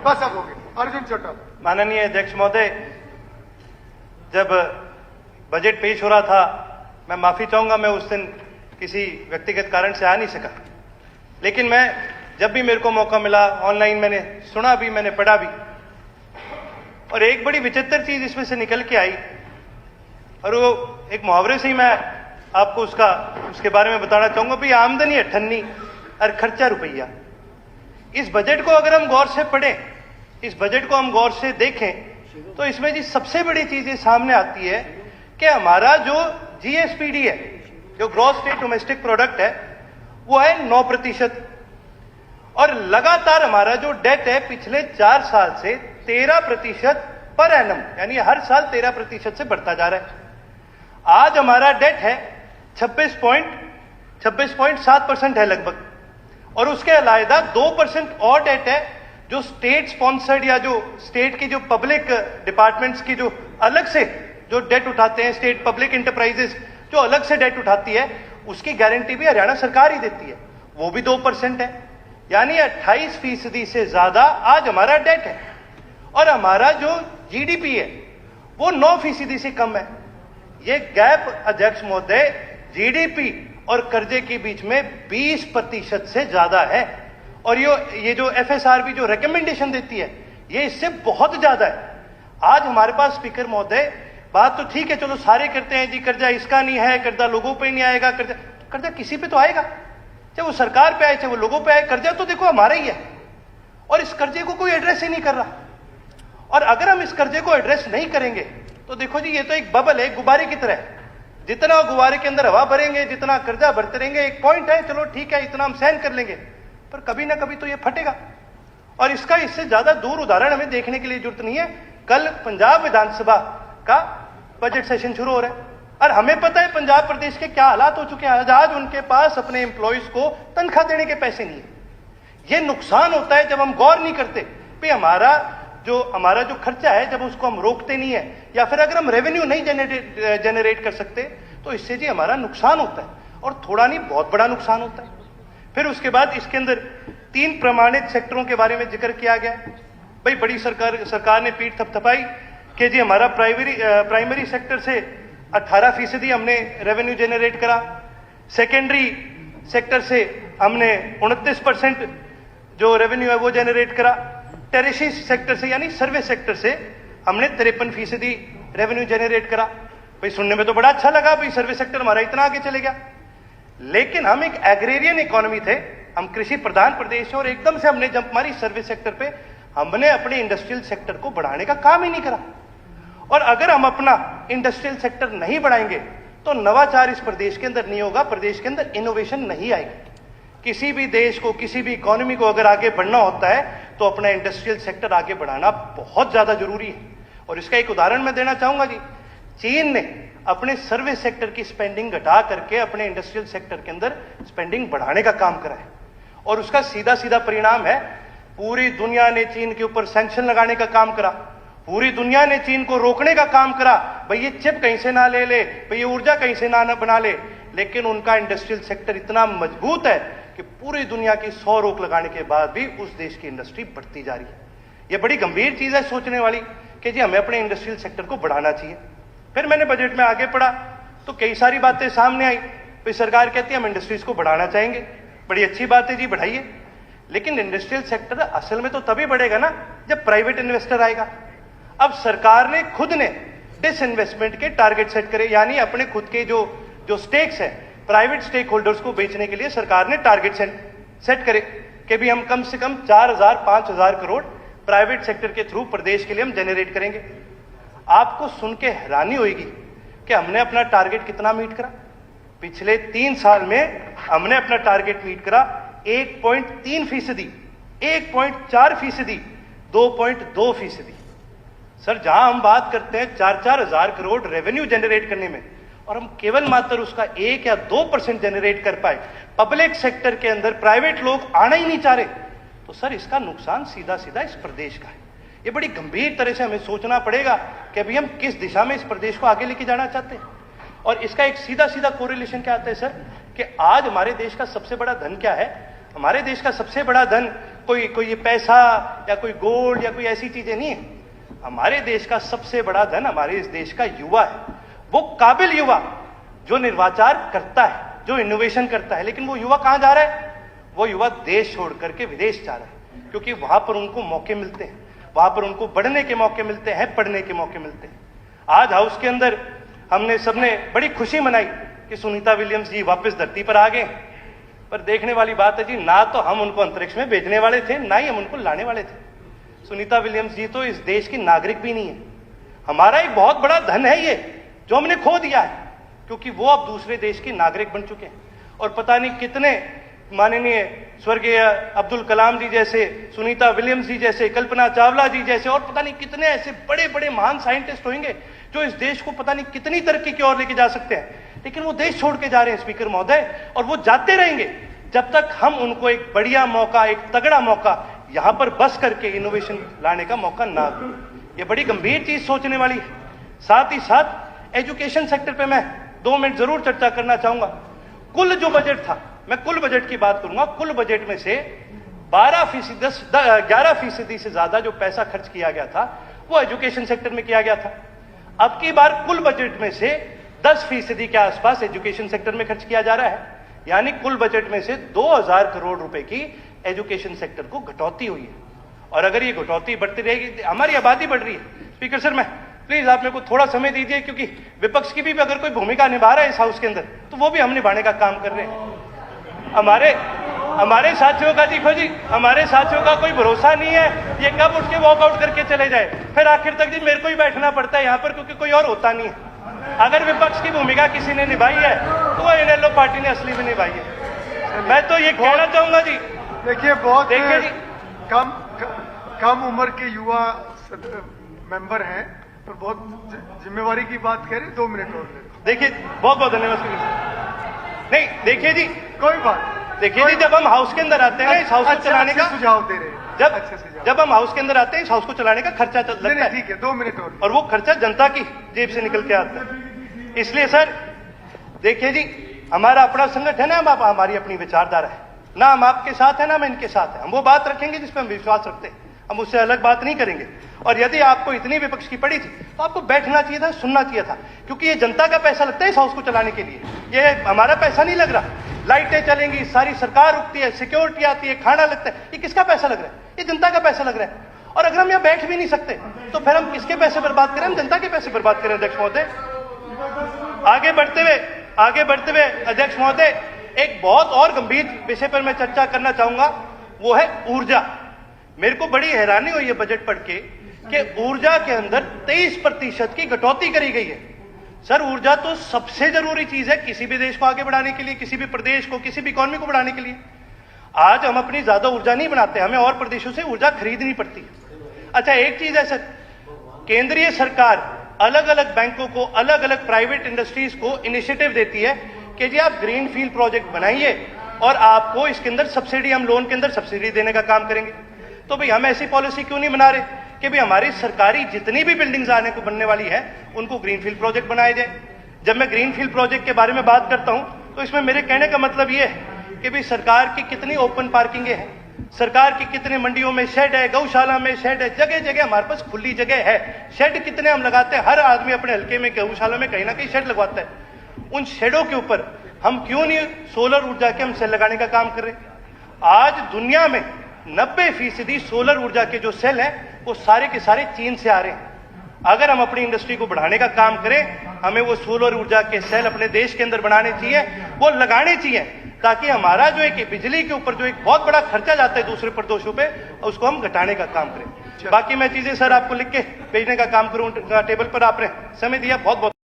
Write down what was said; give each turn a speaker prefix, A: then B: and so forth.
A: बस अब हो गया। अर्जुन चोटा।
B: माननीय अध्यक्ष महोदय, जब बजट पेश हो रहा था, मैं माफी चाहूंगा, मैं उस दिन किसी व्यक्तिगत कारण से आ नहीं सका, लेकिन मैं जब भी मेरे को मौका मिला ऑनलाइन मैंने सुना भी, मैंने पढ़ा भी, और एक बड़ी विचित्र चीज इसमें से निकल के आई, और वो एक मुहावरे से ही मैं आपको उसके बारे में बताना चाहूंगा। भाई, आमदनी 98 और खर्चा रुपया। इस बजट को अगर हम गौर से पढ़ें, इस बजट को हम गौर से देखें, तो इसमें जी सबसे बड़ी चीज ये सामने आती है कि हमारा जो जीएसपीडी है, जो ग्रॉस स्टेट डोमेस्टिक प्रोडक्ट है, वो है 9%, और लगातार हमारा जो डेट है पिछले 4 साल से 13% पर एनम, यानी हर साल 13% से बढ़ता जा रहा है। आज हमारा डेट है 26.7% है लगभग, और उसके अलावा 2% और डेट है जो स्टेट स्पॉन्सर्ड या जो स्टेट की जो पब्लिक डिपार्टमेंट्स की जो अलग से जो डेट उठाते हैं, स्टेट पब्लिक इंटरप्राइजेस जो अलग से डेट उठाती है, उसकी गारंटी भी हरियाणा सरकार ही देती है, वो भी 2% है। यानी 28% से ज्यादा आज हमारा डेट है, और हमारा जो जीडीपी है वो 9% से कम है। ये गैप अध्यक्ष महोदय जीडीपी और कर्जे के बीच में 20% से ज्यादा है, और ये जो एफएसआरबी जो रिकमेंडेशन देती है, ये इससे बहुत ज्यादा है। आज हमारे पास स्पीकर महोदय, बात तो ठीक है, चलो सारे करते हैं जी, कर्जा इसका नहीं है, कर्जा लोगों पे नहीं आएगा, कर्जा किसी पे तो आएगा, चाहे वो सरकार पे आए चाहे वो लोगों पे आए, कर्जा तो देखो हमारा ही है, और इस कर्जे को कोई एड्रेस ही नहीं कर रहा। और अगर हम इस कर्जे को एड्रेस नहीं करेंगे तो देखो जी, ये तो एक बबल है, गुब्बारे की तरह। जितना गुब्बारे के अंदर हवा भरेंगे, जितना कर्जा भरते रहेंगे, एक पॉइंट है, चलो ठीक है, इतना हम सहन कर लेंगे, पर कभी ना कभी तो ये फटेगा। और इसका इससे ज्यादा दूर उदाहरण हमें देखने के लिए जरूरत नहीं है। कल पंजाब विधानसभा का बजट सेशन शुरू हो रहा है, और हमें पता है पंजाब प्रदेश के क्या हालात हो चुके हैं। आज उनके पास अपने एम्प्लॉइज को तनख्वाह देने के पैसे नहीं है। ये नुकसान होता है जब हम गौर नहीं करते कि हमारा जो खर्चा है, जब उसको हम रोकते नहीं है, या फिर अगर हम रेवेन्यू नहीं जनरेट कर सकते, तो इससे जी हमारा नुकसान होता है, और थोड़ा नहीं बहुत बड़ा नुकसान होता है। फिर उसके बाद इसके अंदर 3 प्रमाणित सेक्टरों के बारे में जिक्र किया गया। भाई, बड़ी सरकार ने पीठ थपथपाई कि जी हमारा प्राइमरी सेक्टर से 18% हमने रेवेन्यू जनरेट करा, सेकेंडरी सेक्टर से हमने 29% जो रेवेन्यू है वो जनरेट करा, टेरिशरी सेक्टर से यानी सर्विस सेक्टर से हमने 53% रेवेन्यू जनरेट करा। भाई, सुनने में तो बड़ा अच्छा लगा, भाई सर्विस सेक्टर हमारा इतना आगे चले गया, लेकिन हम एक एग्रेरियन इकोनॉमी थे, हम कृषि प्रधान प्रदेश है, और एकदम से हमने जंप मारी सर्विस सेक्टर पे। हमने अपने इंडस्ट्रियल सेक्टर को बढ़ाने का काम ही नहीं करा, और अगर हम अपना इंडस्ट्रियल सेक्टर नहीं बढ़ाएंगे तो नवाचार इस प्रदेश के अंदर नहीं होगा, प्रदेश के अंदर इनोवेशन नहीं आएगी। किसी भी देश को, किसी भी इकोनॉमी को अगर आगे बढ़ना होता है तो अपना इंडस्ट्रियल सेक्टर आगे बढ़ाना बहुत ज्यादा जरूरी है। और इसका एक उदाहरण मैं देना चाहूंगा जी। चीन ने अपने सर्विस सेक्टर की स्पेंडिंग घटा करके अपने इंडस्ट्रियल सेक्टर के अंदर स्पेंडिंग बढ़ाने का काम करा है, और उसका सीधा सीधा परिणाम है पूरी दुनिया ने चीन के ऊपर सैंक्शन लगाने का काम करा, पूरी दुनिया ने चीन को रोकने का काम करा। भाई, ये चिप कहीं से ना ले ले, भाई ये ऊर्जा कहीं से ना बना ले, लेकिन उनका इंडस्ट्रियल सेक्टर इतना मजबूत है कि पूरी दुनिया की 100 रोक लगाने के बाद भी उस देश की इंडस्ट्री बढ़ती जा रही है। यह बड़ी गंभीर चीज है सोचने वाली कि जी हमें अपने इंडस्ट्रियल सेक्टर को बढ़ाना चाहिए। फिर मैंने बजट में आगे पढ़ा तो कई सारी बातें सामने आई। फिर सरकार कहती है हम इंडस्ट्रीज को बढ़ाना चाहेंगे, बड़ी अच्छी बात है जी, बढ़ाइए, लेकिन इंडस्ट्रियल सेक्टर असल में तो तभी बढ़ेगा ना जब प्राइवेट इन्वेस्टर आएगा। अब सरकार ने खुद ने डिसइन्वेस्टमेंट के टारगेट सेट करे, यानी अपने खुद के जो स्टेक्स है प्राइवेट स्टेक होल्डर्स को बेचने के लिए सरकार ने टारगेट सेट करे कि भी हम कम से कम 4,000-5,000 करोड़ प्राइवेट सेक्टर के थ्रू प्रदेश के लिए हम जनरेट करेंगे। आपको सुन के हैरानी होगी कि हमने अपना टारगेट कितना मीट करा। पिछले 3 साल में हमने अपना टारगेट मीट करा 1.3%, 1.4%, 2.2%। सर, जहां हम बात करते हैं 4-4 हजार करोड़ रेवेन्यू जनरेट करने में, और हम केवल मात्र उसका 1 या 2% जनरेट कर पाए, पब्लिक सेक्टर के अंदर प्राइवेट लोग आना ही नहीं चाह रहे, तो सर इसका नुकसान सीधा सीधा इस प्रदेश का है। ये बड़ी गंभीर तरह से हमें सोचना पड़ेगा कि अभी हम किस दिशा में इस प्रदेश को आगे लेके जाना चाहते हैं। और इसका एक सीधा सीधा कोरिलेशन क्या आता है सर, कि आज हमारे देश का सबसे बड़ा धन क्या है? हमारे देश का सबसे बड़ा धन कोई ये पैसा या कोई गोल्ड या कोई ऐसी चीजें नहीं है। हमारे देश का सबसे बड़ा धन हमारे इस देश का युवा है। वो काबिल युवा जो निर्वाचार करता है, जो इनोवेशन करता है, लेकिन वो युवा कहां जा रहा है? वो युवा देश छोड़ करके विदेश जा रहा है, क्योंकि वहां पर उनको मौके मिलते हैं, वहां पर उनको बढ़ने के मौके मिलते हैं, पढ़ने के मौके मिलते हैं। आज हाउस के अंदर हमने सबने बड़ी खुशी मनाई कि सुनीता विलियम्स जी वापस धरती पर आ गए। पर देखने वाली बात है जी, ना तो हम उनको अंतरिक्ष में भेजने वाले थे, ना ही हम उनको लाने वाले थे। सुनीता विलियम्स जी तो इस देश की नागरिक भी नहीं है। हमारा एक बहुत बड़ा धन है ये, जो हमने खो दिया है, क्योंकि वो अब दूसरे देश की नागरिक बन चुके हैं। और पता नहीं कितने माननीय स्वर्गीय अब्दुल कलाम जी जैसे, सुनीता विलियम्स जी जैसे, कल्पना चावला जी जैसे, और पता नहीं कितने ऐसे बड़े बड़े महान साइंटिस्ट होंगे जो इस देश को पता नहीं कितनी तरक्की की ओर लेके जा सकते हैं। लेकिन वो देश छोड़ के जा रहे हैं स्पीकर महोदय, और वो जाते रहेंगे जब तक हम उनको एक बढ़िया मौका, एक तगड़ा मौका यहां पर बस करके इनोवेशन लाने का मौका ना दें। ये बड़ी गंभीर चीज सोचने वाली है। साथ ही साथ एजुकेशन सेक्टर पे मैं 2 मिनट जरूर चर्चा करना चाहूंगा। कुल जो बजट था, मैं कुल बजट की बात करूंगा, कुल बजट में से 11% से ज्यादा जो पैसा खर्च किया गया था वो एजुकेशन सेक्टर में किया गया था। अब की बार कुल बजट में से 10% के आसपास एजुकेशन सेक्टर में खर्च किया जा रहा है। यानी कुल बजट में से 2000 करोड़ रुपए की एजुकेशन सेक्टर को घटौती हुई है। और अगर ये घटौती बढ़ती रहेगी, हमारी आबादी बढ़ रही है। स्पीकर सर, मैं प्लीज आप मेरे को थोड़ा समय दीजिए, क्योंकि विपक्ष की भी अगर कोई भूमिका निभा रहा है इस हाउस के अंदर, तो वो भी हम निभाने का काम कर रहे हैं। हमारे साथियों का, देखो जी, हमारे साथियों का कोई भरोसा नहीं है, ये कब उठ के वॉकआउट करके चले जाए। फिर आखिर तक जी मेरे को ही बैठना पड़ता है यहाँ पर, क्योंकि कोई और होता नहीं है। अगर विपक्ष की भूमिका किसी ने निभाई है तो वो इनेलो पार्टी ने असली में निभाई है। मैं तो ये कहना चाहूंगा जी,
A: देखिए बहुत
B: देखिए जी,
A: कम उम्र के युवा मेंबर हैं, पर बहुत जिम्मेवारी की बात कह रहे, 2 मिनट और ले।
B: देखिए बहुत बहुत धन्यवाद स्पीकर साहब। नहीं देखिए जी,
A: कोई बात,
B: देखिए जी, जब हम हाउस के अंदर आते हैं, इस हाउस को चलाने का
A: सुझाव दे रहे हैं,
B: जब हम हाउस के अंदर आते हैं, इस हाउस को चलाने का खर्चा लगता है।
A: ठीक है, 2 मिनट
B: और वो खर्चा जनता की जेब से निकल के आता है। इसलिए सर देखिए जी, हमारा अपना संगठन है, हमारी अपनी विचारधारा है, ना हम आपके साथ है ना हम इनके साथ है। हम वो बात रखेंगे जिस पर हम विश्वास रखते हैं, हम उससे अलग बात नहीं करेंगे। और यदि आपको इतनी विपक्ष की पड़ी थी तो आपको बैठना चाहिए था, सुनना चाहिए था, क्योंकि ये जनता का पैसा लगता है इस हाउस को चलाने के लिए, ये हमारा पैसा नहीं लग रहा। लाइटें चलेंगी, सारी सरकार रुकती है, सिक्योरिटी आती है, खाना लगता है, ये किसका पैसा लग रहा है? ये जनता का पैसा लग रहा है। और अगर हम यहाँ बैठ भी नहीं सकते तो फिर हम किसके पैसे बर्बाद करें? हम जनता के पैसे बर्बाद करें। अध्यक्ष महोदय, आगे बढ़ते हुए अध्यक्ष महोदय, एक बहुत और गंभीर विषय पर मैं चर्चा करना चाहूंगा, वो है ऊर्जा। मेरे को बड़ी हैरानी हुई है बजट पढ़ के कि ऊर्जा के अंदर 23% की कटौती करी गई है। सर, ऊर्जा तो सबसे जरूरी चीज है किसी भी देश को आगे बढ़ाने के लिए, किसी भी प्रदेश को, किसी भी इकॉनमी को बढ़ाने के लिए। आज हम अपनी ज्यादा ऊर्जा नहीं बनाते, हमें और प्रदेशों से ऊर्जा खरीदनी पड़ती है। अच्छा, एक चीज है सर, केंद्रीय सरकार अलग अलग बैंकों को, अलग अलग प्राइवेट इंडस्ट्रीज को इनिशिएटिव देती है कि जी आप ग्रीन फील्ड प्रोजेक्ट बनाइए और आपको इसके अंदर सब्सिडी, हम लोन के अंदर सब्सिडी देने का काम करेंगे। तो भाई हम ऐसी पॉलिसी क्यों नहीं बना रहे कि भाई हमारी सरकारी जितनी भी बिल्डिंग्स आने को बनने वाली है उनको ग्रीनफील्ड प्रोजेक्ट बनाए जाए। जब मैं ग्रीनफील्ड प्रोजेक्ट के बारे में बात करता हूं तो इसमें मेरे कहने का मतलब यह है कि भाई सरकार की कितनी ओपन पार्किंग है, सरकार की कितने मंडियों में शेड है, गौशाला में शेड है, जगह जगह हमारे पास खुली जगह है। शेड कितने हम लगाते हैं, हर आदमी अपने हल्के में, गौशाला में कहीं ना कहीं शेड लगवाता है। उन शेडों के ऊपर हम क्यों नहीं सोलर ऊर्जा के हम सेल लगाने का काम कर रहे? आज दुनिया में 90% सोलर ऊर्जा के जो सेल हैं वो सारे के सारे चीन से आ रहे हैं। अगर हम अपनी इंडस्ट्री को बढ़ाने का काम करें, हमें वो सोलर ऊर्जा के सेल अपने देश के अंदर बनाने चाहिए, वो लगाने चाहिए, ताकि हमारा जो एक बिजली के ऊपर जो एक बहुत बड़ा खर्चा जाता है दूसरे प्रदेशों पे, उसको हम घटाने का काम करें। बाकी मैं चीजें सर आपको लिख के भेजने का काम करूं टेबल पर। आपने समय दिया, बहुत बहुत